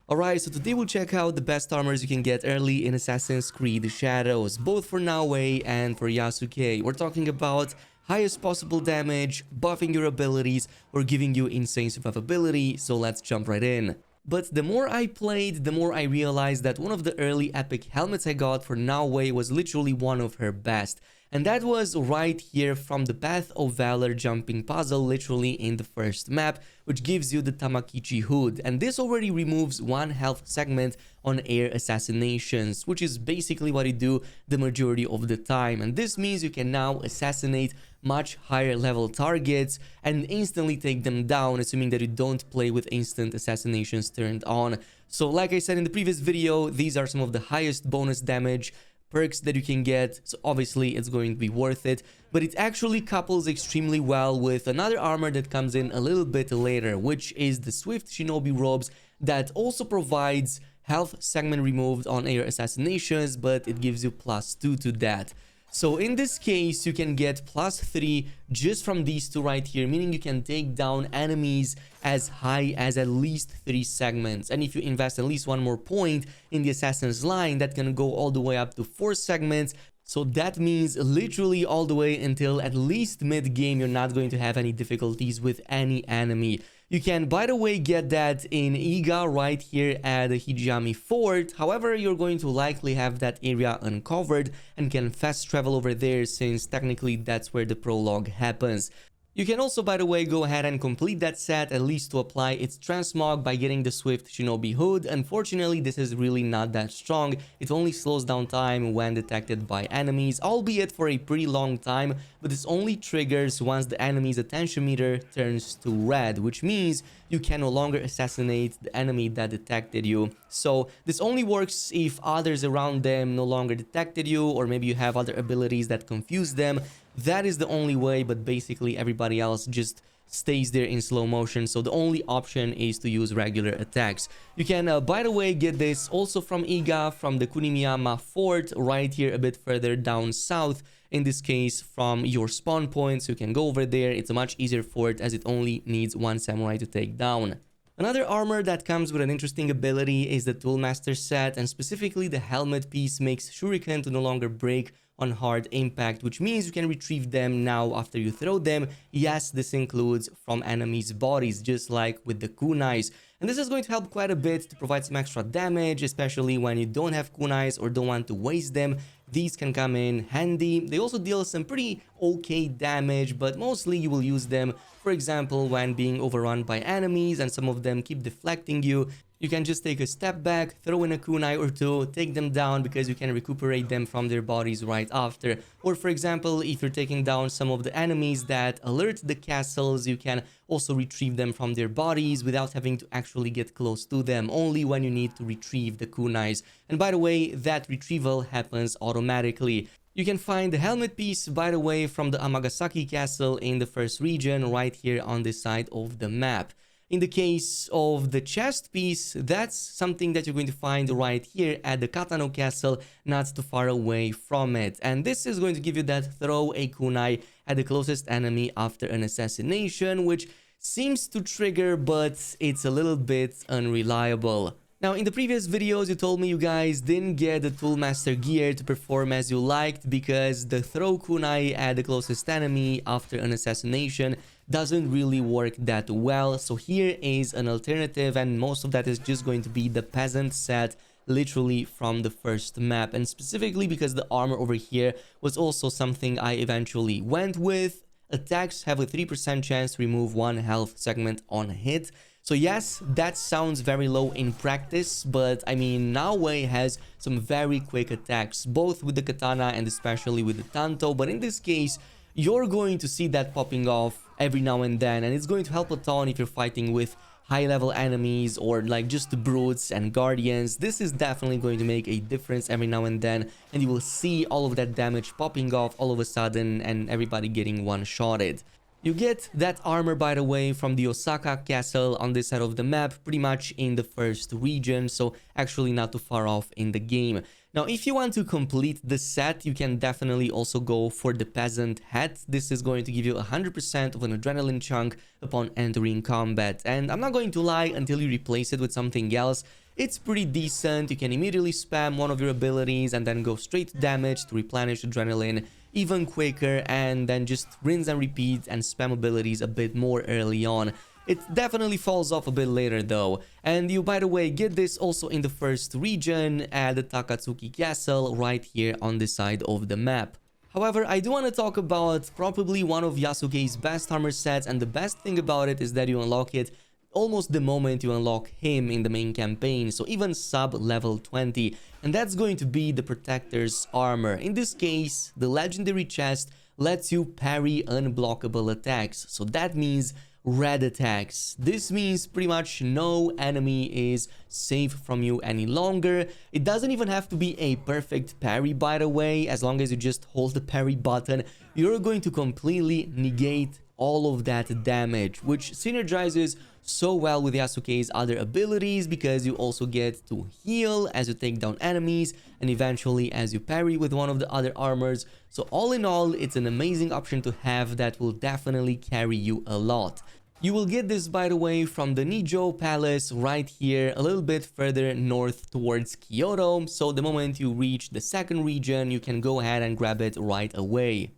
Alright, so today we'll check out the best armors you can get early in Assassin's Creed Shadows, both for Naoe and for Yasuke. We're talking about highest possible damage, buffing your abilities, or giving you insane survivability, so let's jump right in. But the more I played, the more I realized that one of the early epic helmets I got for Naoe was literally one of her best. And that was right here from the Path of Valor jumping puzzle, literally in the first map, which gives you the Tamakichi hood. And this already removes one health segment on air assassinations, which is basically what you do the majority of the time. And this means you can now assassinate much higher level targets and instantly take them down, assuming that you don't play with instant assassinations turned on. So like I said in the previous video, these are some of the highest bonus damage perks that you can get, so obviously it's going to be worth it. But it actually couples extremely well with another armor that comes in a little bit later, which is the Swift Shinobi robes that also provides health segment removed on air assassinations, but it gives you +2 to that. So in this case, you can get +3 just from these two right here, meaning you can take down enemies as high as at least 3 segments. And if you invest at least one more point in the assassin's line, that can go all the way up to 4 segments. So that means literally all the way until at least mid-game, you're not going to have any difficulties with any enemy. You can, by the way, get that in Iga right here at the Hijami Fort. However, you're going to likely have that area uncovered and can fast travel over there, since technically that's where the prologue happens. You can also, by the way, go ahead and complete that set, at least to apply its transmog, by getting the Swift Shinobi hood. Unfortunately, this is really not that strong. It only slows down time when detected by enemies, albeit for a pretty long time, but this only triggers once the enemy's attention meter turns to red, which means you can no longer assassinate the enemy that detected you. So this only works if others around them no longer detected you, or maybe you have other abilities that confuse them. That is the only way, but basically everybody else just stays there in slow motion. So the only option is to use regular attacks. You can, by the way, get this also from Iga, from the Kunimiyama Fort, right here a bit further down south. In this case, from your spawn points, you can go over there. It's a much easier fort as it only needs one samurai to take down. Another armor that comes with an interesting ability is the Toolmaster set, and specifically the helmet piece makes shuriken to no longer break on hard impact, which means you can retrieve them now after you throw them. Yes, this includes from enemies' bodies, just like with the kunais. And this is going to help quite a bit to provide some extra damage, especially when you don't have kunais or don't want to waste them. These can come in handy. They also deal some pretty okay damage, but mostly you will use them, for example, when being overrun by enemies and some of them keep deflecting you. You can just take a step back, throw in a kunai or two, take them down, because you can recuperate them from their bodies right after. Or for example, if you're taking down some of the enemies that alert the castles, you can also retrieve them from their bodies without having to actually get close to them, only when you need to retrieve the kunais. And by the way, that retrieval happens automatically. You can find the helmet piece, by the way, from the Amagasaki castle in the first region, right here on this side of the map. In the case of the chest piece, that's something that you're going to find right here at the Katano castle, not too far away from it. And this is going to give you that throw a kunai at the closest enemy after an assassination, which seems to trigger, but it's a little bit unreliable. Now, in the previous videos, you told me you guys didn't get the Toolmaster gear to perform as you liked, because the throw kunai at the closest enemy after an assassination doesn't really work that well. So here is an alternative, and most of that is just going to be the Peasant set, literally from the first map. And specifically because the armor over here was also something I eventually went with. Attacks have a 3% chance to remove one health segment on hit. So yes, that sounds very low in practice, but I mean, Naoe has some very quick attacks, both with the katana and especially with the tanto. But in this case, you're going to see that popping off every now and then, and it's going to help a ton if you're fighting with high-level enemies or like just the brutes and guardians. This is definitely going to make a difference every now and then, and you will see all of that damage popping off all of a sudden and everybody getting one-shotted. You get that armor, by the way, from the Osaka castle on this side of the map, pretty much in the first region, so actually not too far off in the game. Now, if you want to complete the set, you can definitely also go for the Peasant hat. This is going to give you 100% of an adrenaline chunk upon entering combat. And I'm not going to lie, until you replace it with something else, it's pretty decent. You can immediately spam one of your abilities and then go straight to damage to replenish adrenaline even quicker, and then just rinse and repeat and spam abilities a bit more early on. It definitely falls off a bit later though. And you, by the way, get this also in the first region at the Takatsuki Castle right here on the side of the map. However, I do want to talk about probably one of Yasuke's best armor sets, and the best thing about it is that you unlock it almost the moment you unlock him in the main campaign, so even sub level 20, and that's going to be the Protector's Armor. In this case, the legendary chest lets you parry unblockable attacks, so that means red attacks. This means pretty much no enemy is safe from you any longer. It doesn't even have to be a perfect parry, by the way. As long as you just hold the parry button, you're going to completely negate all of that damage, which synergizes so well with Yasuke's other abilities, because you also get to heal as you take down enemies and eventually as you parry with one of the other armors. So all in all, it's an amazing option to have that will definitely carry you a lot. You will get this, by the way, from the Nijo Palace right here, a little bit further north towards Kyoto. So the moment you reach the second region, you can go ahead and grab it right away.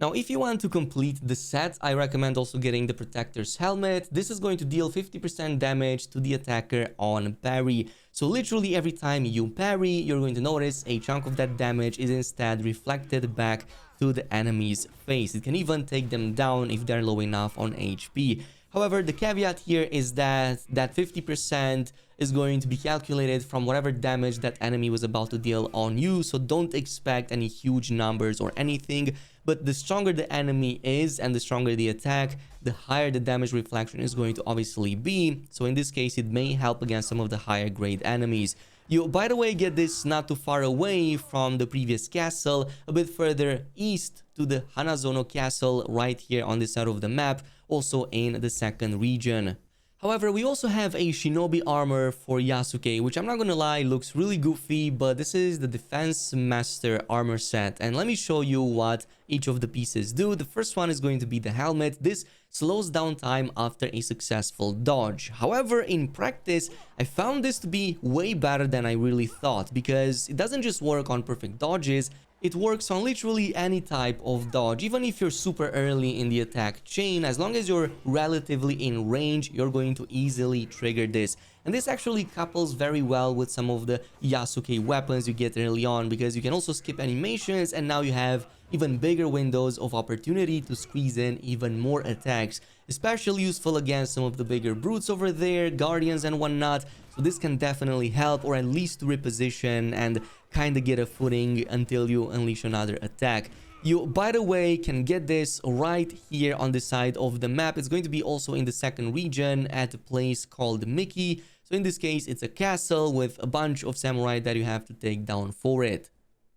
Now, if you want to complete the set, I recommend also getting the Protector's Helmet. This is going to deal 50% damage to the attacker on parry. So literally every time you parry, you're going to notice a chunk of that damage is instead reflected back to the enemy's face. It can even take them down if they're low enough on HP. However, the caveat here is that 50% is going to be calculated from whatever damage that enemy was about to deal on you, so don't expect any huge numbers or anything. But the stronger the enemy is and the stronger the attack, the higher the damage reflection is going to obviously be. So in this case, it may help against some of the higher grade enemies. You, by the way, get this not too far away from the previous castle, a bit further east to the Hanazono Castle right here on this side of the map, also in the second region. However, we also have a shinobi armor for Yasuke, which I'm not gonna lie, looks really goofy, but this is the Defense Master Armor Set. And let me show you what each of the pieces do. The first one is going to be the helmet. This slows down time after a successful dodge. However, in practice, I found this to be way better than I really thought, because it doesn't just work on perfect dodges, it works on literally any type of dodge. Even if you're super early in the attack chain, as long as you're relatively in range, you're going to easily trigger this. And this actually couples very well with some of the Yasuke weapons you get early on, because you can also skip animations, and now you have even bigger windows of opportunity to squeeze in even more attacks. Especially useful against some of the bigger brutes over there, guardians and whatnot. So this can definitely help, or at least reposition and kind of get a footing until you unleash another attack. You, by the way, can get this right here on the side of the map. It's going to be also in the second region at a place called Miki. So in this case, it's a castle with a bunch of samurai that you have to take down for it.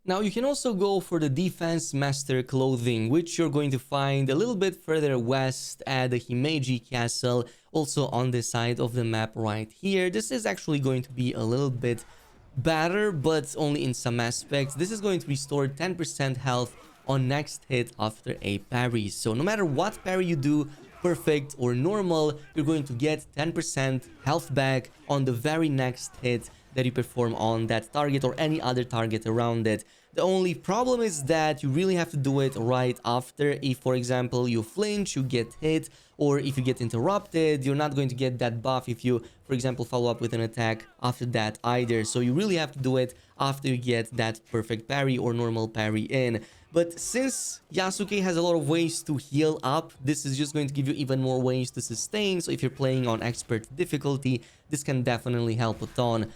Now, you can also go for the Defense Master clothing, which you're going to find a little bit further west at the Himeji Castle, also on the side of the map right here. This is actually going to be a little bit better, but only in some aspects. This is going to restore 10% health on next hit after a parry. So no matter what parry you do, perfect or normal, you're going to get 10% health back on the very next hit that you perform on that target or any other target around it. The only problem is that you really have to do it right after. If, for example, you flinch, you get hit, or if you get interrupted, you're not going to get that buff if you, for example, follow up with an attack after that either. So you really have to do it after you get that perfect parry or normal parry in. But since Yasuke has a lot of ways to heal up, this is just going to give you even more ways to sustain. So if you're playing on expert difficulty, this can definitely help a ton.